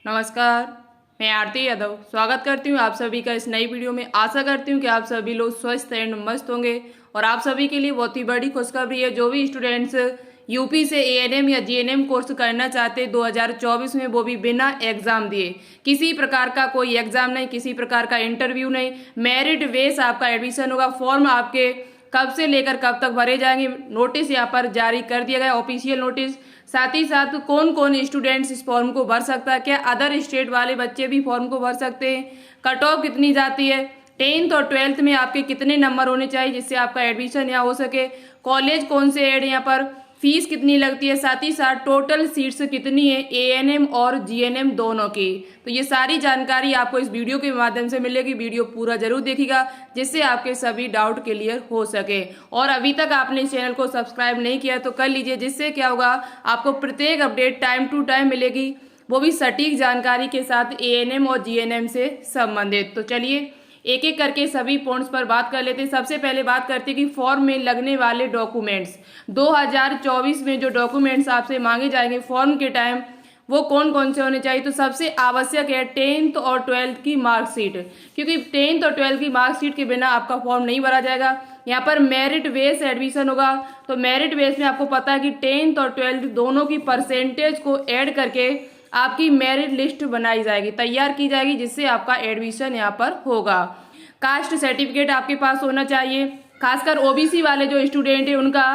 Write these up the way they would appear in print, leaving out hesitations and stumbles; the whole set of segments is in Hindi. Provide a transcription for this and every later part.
नमस्कार, मैं आरती यादव स्वागत करती हूँ आप सभी का इस नई वीडियो में। आशा करती हूँ कि आप सभी लोग स्वस्थ एंड मस्त होंगे और आप सभी के लिए बहुत ही बड़ी खुशखबरी है। जो भी स्टूडेंट्स यूपी से एएनएम या जीएनएम कोर्स करना चाहते 2024 में, वो भी बिना एग्जाम दिए, किसी प्रकार का कोई एग्जाम नहीं, किसी प्रकार का इंटरव्यू नहीं, मेरिट बेस आपका एडमिशन होगा। फॉर्म आपके कब से लेकर कब तक भरे जाएंगे, नोटिस यहाँ पर जारी कर दिया गया, ऑफिशियल नोटिस। साथ ही साथ कौन कौन स्टूडेंट्स इस फॉर्म को भर सकता है, क्या अदर स्टेट वाले बच्चे भी फॉर्म को भर सकते हैं, कट ऑफ कितनी जाती है, 10th और 12th में आपके कितने नंबर होने चाहिए जिससे आपका एडमिशन यहाँ हो सके, कॉलेज कौन से ऐड यहाँ पर, फीस कितनी लगती है, साथ ही साथ टोटल सीट्स कितनी है एएनएम और जीएनएम दोनों की। तो ये सारी जानकारी आपको इस वीडियो के माध्यम से मिलेगी। वीडियो पूरा जरूर देखिएगा जिससे आपके सभी डाउट क्लियर हो सके। और अभी तक आपने इस चैनल को सब्सक्राइब नहीं किया तो कर लीजिए, जिससे क्या होगा, आपको प्रत्येक अपडेट टाइम टू टाइम मिलेगी, वो भी सटीक जानकारी के साथ एएनएम और जीएनएम से संबंधित। तो चलिए एक एक करके सभी पॉइंट्स पर बात कर लेते हैं। सबसे पहले बात करते हैं कि फॉर्म में लगने वाले डॉक्यूमेंट्स। 2024 में जो डॉक्यूमेंट्स आपसे मांगे जाएंगे फॉर्म के टाइम, वो कौन कौन से होने चाहिए। तो सबसे आवश्यक है 10th और 12th की मार्कशीट, क्योंकि 10th और 12th की मार्कशीट के बिना आपका फॉर्म नहीं भरा जाएगा। यहाँ पर मेरिट बेस एडमिशन होगा, तो मेरिट बेस में आपको पता है कि 10th और 12th दोनों की परसेंटेज को ऐड करके आपकी मेरिट लिस्ट बनाई जाएगी, तैयार की जाएगी, जिससे आपका एडमिशन यहाँ पर होगा। कास्ट सर्टिफिकेट आपके पास होना चाहिए, खासकर ओबीसी वाले जो स्टूडेंट है उनका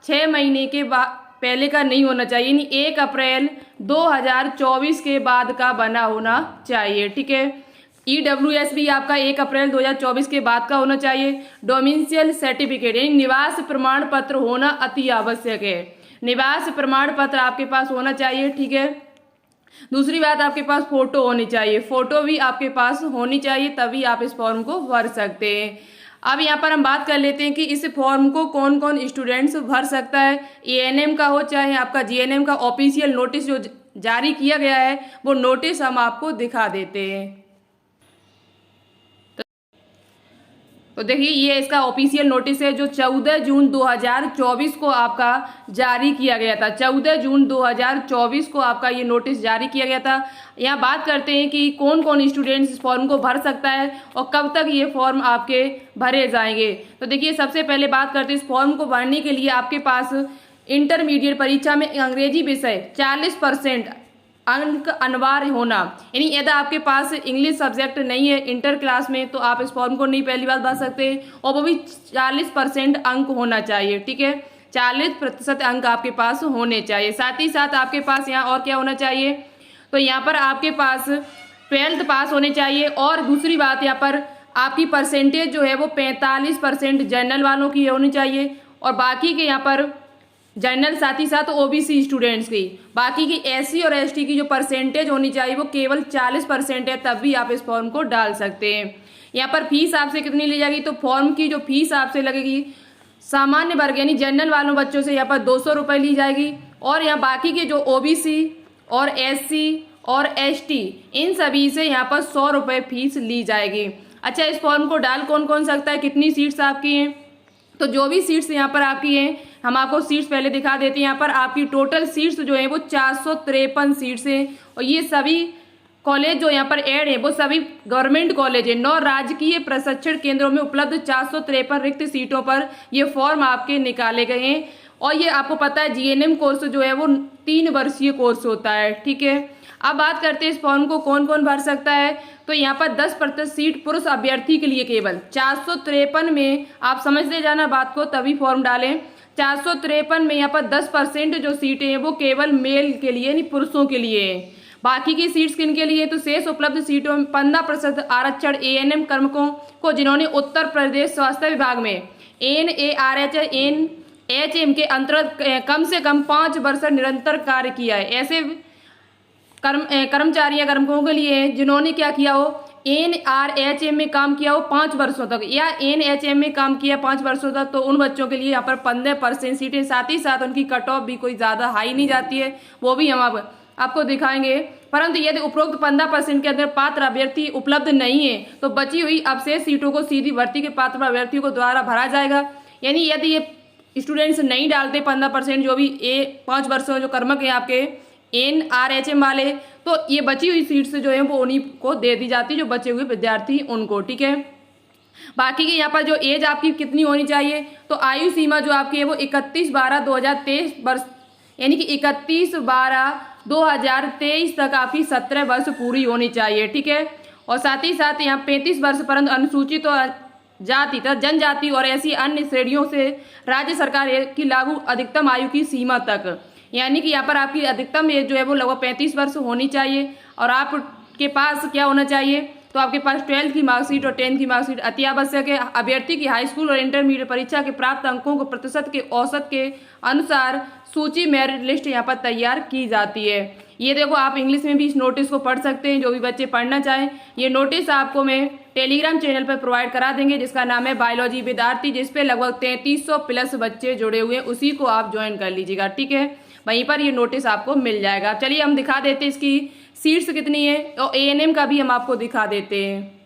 6 महीने के पहले का नहीं होना चाहिए, यानी 1 अप्रैल 2024 के बाद का बना होना चाहिए। ठीक है। ईडब्ल्यूएस भी आपका 1 अप्रैल 2024 के बाद का होना चाहिए। डोमिसाइल सर्टिफिकेट यानी निवास प्रमाण पत्र होना अति आवश्यक है। निवास प्रमाण पत्र आपके पास होना चाहिए। ठीक है। दूसरी बात, आपके पास फोटो होनी चाहिए, फोटो भी आपके पास होनी चाहिए, तभी आप इस फॉर्म को भर सकते हैं। अब यहाँ पर हम बात कर लेते हैं कि इस फॉर्म को कौन कौन स्टूडेंट्स भर सकता है। एएनएम का हो चाहे आपका जीएनएम का, ऑफिशियल नोटिस जो जारी किया गया है वो नोटिस हम आपको दिखा देते हैं। तो देखिए ये इसका ऑफिशियल नोटिस है जो 14 जून 2024 को आपका जारी किया गया था। 14 जून 2024 को आपका ये नोटिस जारी किया गया था। यहाँ बात करते हैं कि कौन कौन स्टूडेंट्स इस फॉर्म को भर सकता है और कब तक ये फॉर्म आपके भरे जाएंगे। तो देखिए सबसे पहले बात करते हैं, इस फॉर्म को भरने के लिए आपके पास इंटरमीडिएट परीक्षा में अंग्रेजी विषय 40% अंक अनिवार्य होना, यानी यदि आपके पास इंग्लिश सब्जेक्ट नहीं है इंटर क्लास में तो आप इस फॉर्म को नहीं पहली बार भर सकते, और वो भी 40% अंक होना चाहिए। ठीक है, 40% अंक आपके पास होने चाहिए। साथ ही साथ आपके पास यहाँ और क्या होना चाहिए, तो यहाँ पर आपके पास 12th पास होने चाहिए। और दूसरी बात, यहाँ पर आपकी परसेंटेज जो है वो 45% जनरल वालों की होनी चाहिए, और बाकी के यहाँ पर जनरल, साथ ही साथ ओबीसी स्टूडेंट्स की, बाकी की एससी और एसटी की जो परसेंटेज होनी चाहिए वो केवल 40% है, तब भी आप इस फॉर्म को डाल सकते हैं। यहाँ पर फीस आपसे कितनी ली जाएगी, तो फॉर्म की जो फीस आपसे लगेगी सामान्य वर्ग यानी जनरल वालों बच्चों से यहाँ पर 200 रुपये ली जाएगी, और यहाँ बाकी के जो ओबीसी और एससी और एसटी इन सभी से यहाँ पर 100 रुपये फीस ली जाएगी। अच्छा, इस फॉर्म को डाल कौन कौन सकता है, कितनी सीट्स आपकी हैं, तो जो भी सीट्स यहाँ पर आपकी हैं हम आपको सीट्स पहले दिखा देते हैं। यहाँ पर आपकी टोटल सीट्स जो है वो 453 सीट्स हैं, और ये सभी कॉलेज जो यहाँ पर ऐड है वो सभी गवर्नमेंट कॉलेज है। 9 राजकीय प्रशिक्षण केंद्रों में उपलब्ध 453 रिक्त सीटों पर ये फॉर्म आपके निकाले गए हैं। और ये आपको पता है जीएनएम कोर्स जो है वो 3 वर्षीय कोर्स होता है। ठीक है। अब बात करते हैं इस फॉर्म को कौन कौन भर सकता है, तो यहाँ पर 10% सीट पुरुष अभ्यर्थी के लिए केवल। 453 में आप समझते जाना बात को, तभी फॉर्म डालें। 453 में यहाँ पर 10% जो सीटें हैं वो केवल मेल के लिए यानी पुरुषों के लिए है। बाकी की सीट्स किन के लिए, तो शेष उपलब्ध सीटों में 15% आरक्षण एएनएम कर्मकों को जिन्होंने उत्तर प्रदेश स्वास्थ्य विभाग में एनएआरएचएम के अंतर्गत कम से कम 5 वर्ष निरंतर कार्य किया है। ऐसे कर्मचारी या कर्मकों के लिए जिन्होंने क्या किया हो, एनआरएचएम में काम किया हो 5 वर्षों तक, या एनएचएम में काम किया 5 वर्षों तक, तो उन बच्चों के लिए यहाँ पर 15% सीटें। साथ ही साथ उनकी कट ऑफ भी कोई ज़्यादा हाई नहीं जाती है, वो भी हम आपको दिखाएंगे। परंतु यदि उपरोक्त 15% के अंदर पात्र अभ्यर्थी उपलब्ध नहीं है तो बची हुई अवशेष सीटों को सीधी भर्ती के पात्र अभ्यर्थियों को द्वारा भरा जाएगा। यानी यदि ये स्टूडेंट्स नहीं डालते 15%, जो भी 5 वर्षों जो कर्मक है आपके NRHM वाले, तो ये बची हुई सीट्स जो है वो उन्हीं को दे दी जाती है, जो बचे हुए विद्यार्थी उनको, ठीक है। बाकी की यहाँ पर जो एज आपकी कितनी होनी चाहिए, तो आयु सीमा जो आपकी है वो 31/12/2023 वर्ष, यानी कि 31/12/2023 तक आपकी 17 वर्ष पूरी होनी चाहिए, ठीक है। और साथ ही साथ यहाँ 35 वर्ष परंतु अनुसूचित और जाति तथा जनजाति और ऐसी अन्य श्रेणियों से राज्य सरकार की लागू अधिकतम आयु की सीमा तक, यानी कि यहाँ पर आपकी अधिकतम एज जो है वो लगभग 35 वर्ष होनी चाहिए। और आपके पास क्या होना चाहिए, तो आपके पास 12th की मार्कशीट और 10th की मार्कशीट अति आवश्यक है। अभ्यर्थी की हाई स्कूल और इंटरमीडिएट परीक्षा के प्राप्त अंकों को प्रतिशत के औसत के अनुसार सूची मेरिट लिस्ट यहाँ पर तैयार की जाती है। ये देखो, आप इंग्लिश में भी इस नोटिस को पढ़ सकते हैं, जो भी बच्चे पढ़ना चाहें। ये नोटिस आपको मैं टेलीग्राम चैनल पर प्रोवाइड करा देंगे, जिसका नाम है बायोलॉजी विद्यार्थी, जिसपे लगभग 3300 प्लस बच्चे जुड़े हुए हैं, उसी को आप ज्वाइन कर लीजिएगा, ठीक है। वहीं पर ये नोटिस आपको मिल जाएगा। चलिए हम दिखा देते हैं इसकी सीट्स कितनी है, और ANM का भी हम आपको दिखा देते हैं।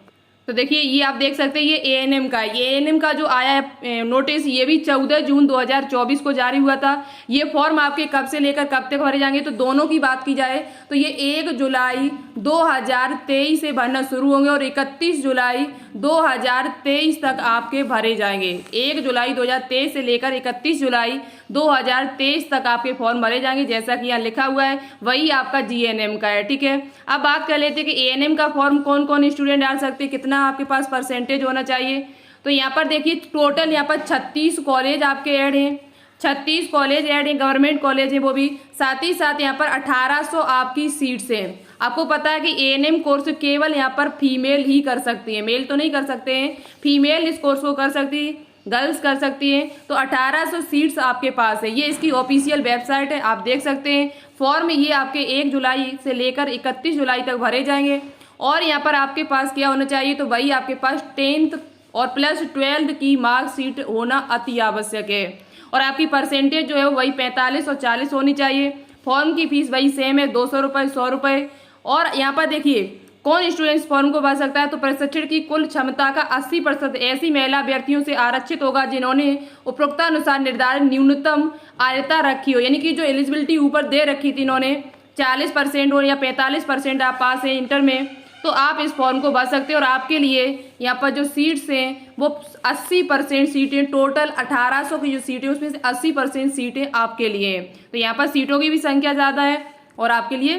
तो देखिए, ये आप देख सकते हैं, ये ANM का है। ये ANM का जो आया है नोटिस, ये भी 14 जून 2024 को जारी हुआ था। ये फॉर्म आपके कब से लेकर कब तक भरे जाएंगे, तो दोनों की बात की जाए तो ये 1 जुलाई 2023 से भरना शुरू होंगे और 31 जुलाई 2023 तक आपके भरे जाएंगे। 1 जुलाई 2023 से लेकर 31 जुलाई 2023 तक आपके फॉर्म भरे जाएंगे, जैसा कि यहाँ लिखा हुआ है, वही आपका GNM का है, ठीक है। अब बात कर लेते हैं कि ANM का फॉर्म कौन कौन स्टूडेंट डाल सकते हैं, कितना आपके पास परसेंटेज होना चाहिए। तो यहाँ पर देखिए, टोटल यहाँ पर 36 कॉलेज आपके ऐड हैं, 36 कॉलेज ऐड हैं, गवर्नमेंट कॉलेज है वो भी। साथ ही साथ यहाँ पर 1800 आपकी सीट्स हैं। आपको पता है कि ANM कोर्स केवल यहाँ पर फीमेल ही कर सकती है, मेल तो नहीं कर सकते हैं, फीमेल इस कोर्स को कर सकती है, गर्ल्स कर सकती हैं। तो 1800 सीट्स आपके पास है। ये इसकी ऑफिशियल वेबसाइट है, आप देख सकते हैं। फॉर्म ये आपके 1 जुलाई से लेकर 31 जुलाई तक भरे जाएंगे। और यहाँ पर आपके पास क्या होना चाहिए, तो वही आपके पास 10th और प्लस 12th की मार्कशीट होना अति आवश्यक है। और आपकी परसेंटेज जो है वही 45 और 40 होनी चाहिए। फॉर्म की फीस वही सेम है, 200 रुपये, 100 रुपये। और यहाँ पर देखिए, कौन स्टूडेंट्स फॉर्म को भर सकता है, तो प्रशिक्षण की कुल क्षमता का 80% ऐसी महिला अभ्यर्थियों से आरक्षित होगा जिन्होंने उपरोक्तानुसार निर्धारित न्यूनतम आयता रखी हो, यानी कि जो एलिजिबिलिटी ऊपर दे रखी थी इन्होंने, 40% हो या 45% आप पास हैं इंटर में, तो आप इस फॉर्म को भर सकते हैं। और आपके लिए यहाँ पर जो सीट्स हैं वो 80% सीटें, टोटल 1800 की जो सीटें उसमें से 80% सीटें आपके लिए हैं। तो यहाँ पर सीटों की भी संख्या ज़्यादा है और आपके लिए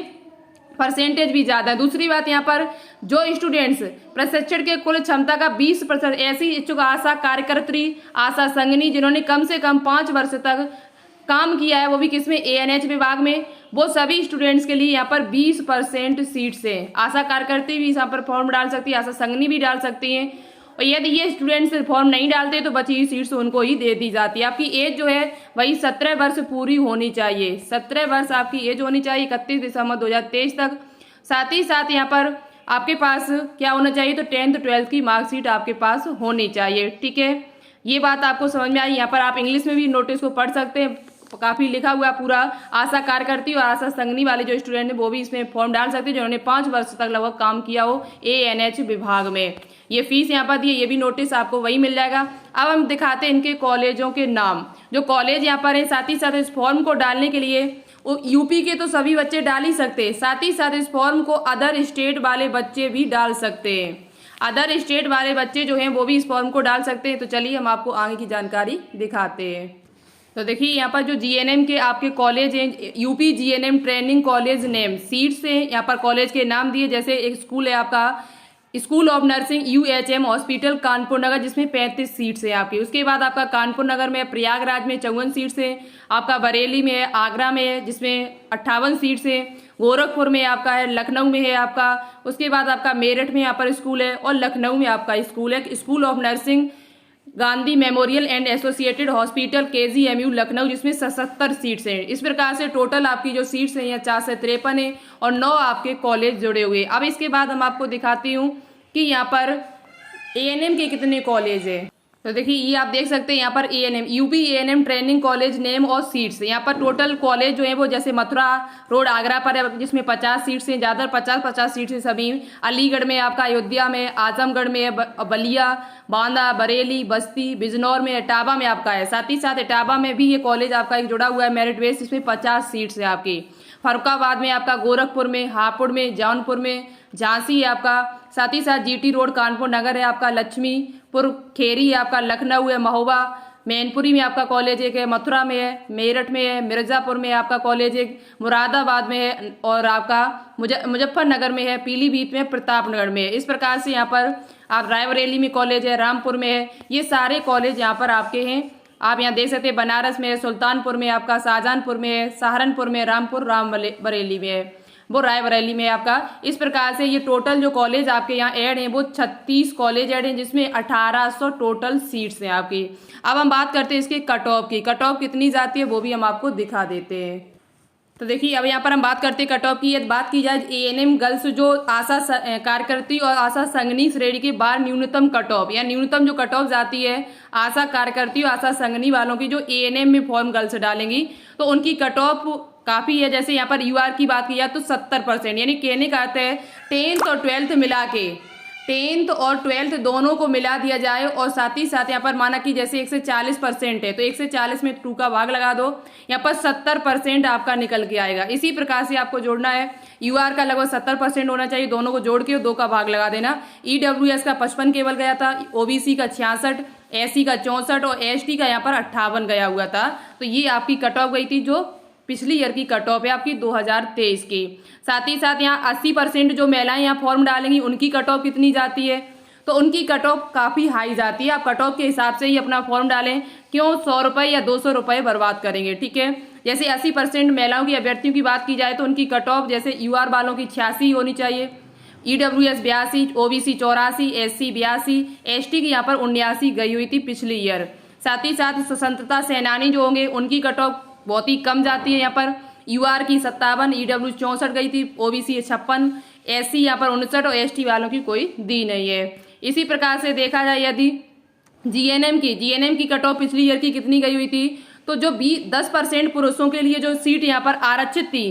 परसेंटेज भी ज़्यादा है। दूसरी बात, यहाँ पर जो स्टूडेंट्स प्रशिक्षण के कुल क्षमता का 20% ऐसी इच्छुक आशा कार्यकर्त्री, आशा संगनी जिन्होंने कम से कम 5 वर्ष तक काम किया है, वो भी किसमें, ANH विभाग में, वो सभी स्टूडेंट्स के लिए यहाँ पर 20% सीट्स हैं। आशा कार्यकर्ती भी यहाँ पर फॉर्म डाल सकती है, आशा संगनी भी डाल सकती हैं। और यदि ये स्टूडेंट्स फॉर्म नहीं डालते तो बची हुई सीट्स उनको ही दे दी जाती है। आपकी एज जो है वही 17 वर्ष पूरी होनी चाहिए, 17 वर्ष आपकी एज होनी चाहिए 31 दिसंबर 2023 तक। साथ ही साथ यहाँ पर आपके पास क्या होना चाहिए, तो 10th 12th की मार्कशीट आपके पास होनी चाहिए, ठीक है। ये बात आपको समझ में आई। यहाँ पर आप इंग्लिश में भी नोटिस को पढ़ सकते हैं, काफ़ी लिखा हुआ पूरा। आशा कार्यकर्ती और आशा संगनी वाले जो स्टूडेंट हैं वो भी इसमें फॉर्म डाल सकते हैं जिन्होंने 5 वर्ष तक लगभग काम किया हो ANH विभाग में। ये फीस यहाँ पर दी है, ये भी नोटिस आपको वही मिल जाएगा। अब हम दिखाते हैं इनके कॉलेजों के नाम, जो कॉलेज यहाँ पर है। साथ ही साथ इस फॉर्म को डालने के लिए यूपी के तो सभी बच्चे डाल ही सकते हैं, साथ ही साथ इस फॉर्म को अदर स्टेट वाले बच्चे भी डाल सकते हैं। अदर स्टेट वाले बच्चे जो हैं वो भी इस फॉर्म को डाल सकते हैं। तो चलिए हम आपको आगे की जानकारी दिखाते हैं। तो देखिए, यहाँ पर जो GNM के आपके कॉलेज हैं, UP GNM training college name, seats हैं यहाँ पर कॉलेज के नाम दिए। जैसे एक स्कूल है आपका school of nursing UHM hospital Kanpur Nagar, जिसमें 35 सीट्स हैं आपकी। उसके बाद आपका कानपुर नगर में, प्रयागराज में 54 सीट्स हैं, आपका बरेली में है, आगरा में है जिसमें 58 सीट्स हैं, गोरखपुर में आपका है, लखनऊ में है आपका। उसके बाद आपका मेरठ में यहाँ पर स्कूल है और लखनऊ में आपका स्कूल है school of nursing Gandhi memorial and associated hospital KGMU Lucknow, जिसमें 77 सीट्स हैं। इस प्रकार से टोटल आपकी जो सीट्स हैं यहाँ 453 है और 9 आपके कॉलेज जुड़े हुए। अब इसके बाद हम आपको दिखाती हूँ कि यहाँ पर ANM के कितने कॉलेज है। तो देखिए, ये आप देख सकते हैं यहाँ पर ANM UP ANM training college name और सीट्स। यहाँ पर टोटल कॉलेज जो है वो जैसे मथुरा रोड आगरा पर है, जिसमें 50 सीट्स हैं, ज़्यादा 50 सीट्स हैं सभी। अलीगढ़ में आपका, अयोध्या में, आजमगढ़ में, बलिया, बांदा, बरेली, बस्ती, बिजनौर में, इटावा में आपका है। साथ ही साथ इटावा में भी ये कॉलेज आपका एक जुड़ा हुआ है मेरिट बेस, इसमें 50 सीट्स है आपकी। फर्रुखाबाद में आपका, गोरखपुर में, हापुड़ में, जौनपुर में, झांसी है आपका, साथ ही साथ जीटी रोड कानपुर नगर है आपका, लक्ष्मीपुर खेरी है आपका, लखनऊ है, महोबा, मैनपुरी में आपका कॉलेज एक है, मथुरा में है, मेरठ में है, मिर्जापुर में आपका कॉलेज एक, मुरादाबाद में है और आपका मुजफ्फरनगर में है, पीलीभीत में, प्रतापनगर में है। इस प्रकार से यहाँ पर आप रायबरेली में कॉलेज है, रामपुर में है, ये सारे कॉलेज यहाँ पर आपके हैं। आप यहाँ देख सकते हैं बनारस में है, सुल्तानपुर में आपका, शाहजहांपुर में है, सहारनपुर में, रामपुर बरेली में है, वो रायबरेली में आपका। इस प्रकार से ये टोटल जो कॉलेज आपके यहाँ ऐड हैं वो 36 कॉलेज ऐड हैं, जिसमें 1800 टोटल सीट्स हैं आपकी। अब हम बात करते हैं इसके कट ऑफ की। कट ऑफ कितनी जाती है वो भी हम आपको दिखा देते हैं। तो देखिए अब यहाँ पर हम बात करते हैं कट ऑफ की। यदि बात की जाए एएनएम गर्ल्स जो आशा कार्यकर्ती और आशा संगनी श्रेणी के बाहर न्यूनतम कट ऑफ या न्यूनतम जो कट ऑफ जाती है आशा कार्यकर्ती और आशा संगनी वालों की, जो एएनएम में फॉर्म गर्ल्स डालेंगी तो उनकी कट ऑफ काफ़ी है। जैसे यहाँ पर यूआर की बात की जाए तो 70%, यानी कहने का अर्थ है 10th और 12th मिला के, 10th और 12th दोनों को मिला दिया जाए। और साथ ही साथ यहाँ पर माना कि जैसे 1 से 40% है तो 1 से 40 में 2 का भाग लगा दो, यहाँ पर 70% आपका निकल के आएगा। इसी प्रकार से आपको जोड़ना है। यूआर का लगभग 70% होना चाहिए, दोनों को जोड़ के 2 का भाग लगा देना। ईडब्ल्यूएस का 55 केवल गया था, ओबीसी का 66, एससी का 64 और एसटी का यहाँ पर 58 गया हुआ था। तो ये आपकी कट ऑफ गई थी जो पिछली ईयर की कट ऑफ है आपकी 2023 की। साथ ही साथ यहाँ 80% जो महिलाएं यहाँ फॉर्म डालेंगी उनकी कट ऑफ कितनी जाती है, तो उनकी कट ऑफ काफ़ी हाई जाती है। आप कट ऑफ के हिसाब से ही अपना फॉर्म डालें, क्यों 100 रुपये या 200 रुपये बर्बाद करेंगे, ठीक है। जैसे 80% महिलाओं की अभ्यर्थियों की बात की जाए तो उनकी कट ऑफ जैसे यूआर वालों की 86 होनी चाहिए, ईडब्ल्यूएस 82, ओबीसी 84, एससी 82, एसटी की यहाँ पर 79 गई हुई थी पिछली ईयर। साथ ही साथ स्वतंत्रता सेनानी जो होंगे उनकी कट ऑफ बहुत ही कम जाती है। यहाँ पर यूआर की 57, ईडब्ल्यू 64 गई थी, ओबीसी 56, एससी यहाँ पर 59 और एसटी वालों की कोई दी नहीं है। इसी प्रकार से देखा जाए यदि जीएनएम की कट ऑफ पिछली ईयर की कितनी गई हुई थी, तो जो 10% पुरुषों के लिए जो सीट यहाँ पर आरक्षित थी,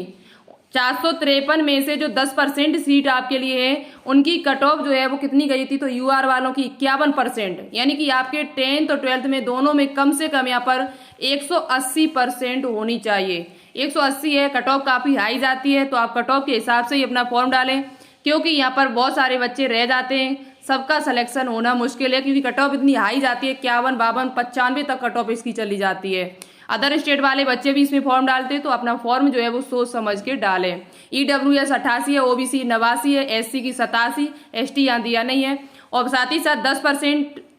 453 में से जो 10% सीट आपके लिए है उनकी कट ऑफ जो है वो कितनी गई थी, तो यूआर वालों की 51%, यानी कि आपके 10th और 12th में दोनों में कम से कम यहाँ पर 180% होनी चाहिए। 180 है, कट ऑफ काफ़ी हाई जाती है, तो आप कट ऑफ के हिसाब से ही अपना फॉर्म डालें, क्योंकि यहाँ पर बहुत सारे बच्चे रह जाते हैं, सबका सिलेक्शन होना मुश्किल है, क्योंकि कट ऑफ इतनी हाई जाती है, 51, 52, 95 तक कट ऑफ इसकी चली जाती है। अदर स्टेट वाले बच्चे भी इसमें फॉर्म डालते हैं, तो अपना फॉर्म जो है वो सोच समझ के डालें। ईडब्ल्यूएस 88 है, ओबीसी 89 है, एससी की 87, एसटी यहाँ दिया नहीं है। और साथ ही साथ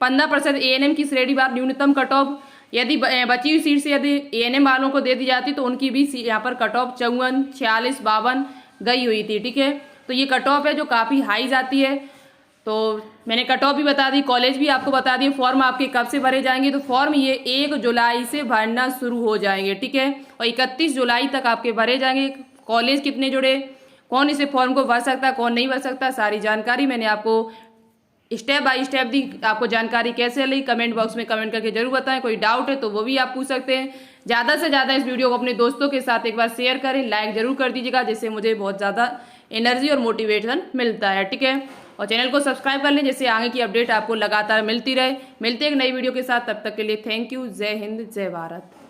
15% एएनएम की श्रेणी बार न्यूनतम कट ऑफ यदि बची हुई सीट से यदि एएनएम वालों को दे दी जाती तो उनकी भी यहाँ पर कट ऑफ 54, 46, 52 गई हुई थी, ठीक है। तो ये कट ऑफ है जो काफ़ी हाई जाती है। तो मैंने कट ऑफ भी बता दी, कॉलेज भी आपको बता दिए। फॉर्म आपके कब से भरे जाएंगे, तो फॉर्म ये 1 जुलाई से भरना शुरू हो जाएंगे, ठीक है, और 31 जुलाई तक आपके भरे जाएंगे। कॉलेज कितने जुड़े, कौन इसे फॉर्म को भर सकता है, कौन नहीं भर सकता, सारी जानकारी मैंने आपको स्टेप बाय स्टेप दी। आपको जानकारी कैसे लगी कमेंट बॉक्स में कमेंट करके जरूर बताएं। कोई डाउट है तो वो भी आप पूछ सकते हैं। ज़्यादा से ज़्यादा इस वीडियो को अपने दोस्तों के साथ एक बार शेयर करें, लाइक जरूर कर दीजिएगा, जिससे मुझे बहुत ज़्यादा एनर्जी और मोटिवेशन मिलता है, ठीक है। और चैनल को सब्सक्राइब कर लें, जिससे आगे की अपडेट आपको लगातार मिलती रहे। मिलते हैं एक नई वीडियो के साथ, तब तक के लिए थैंक यू। जय हिंद, जय भारत।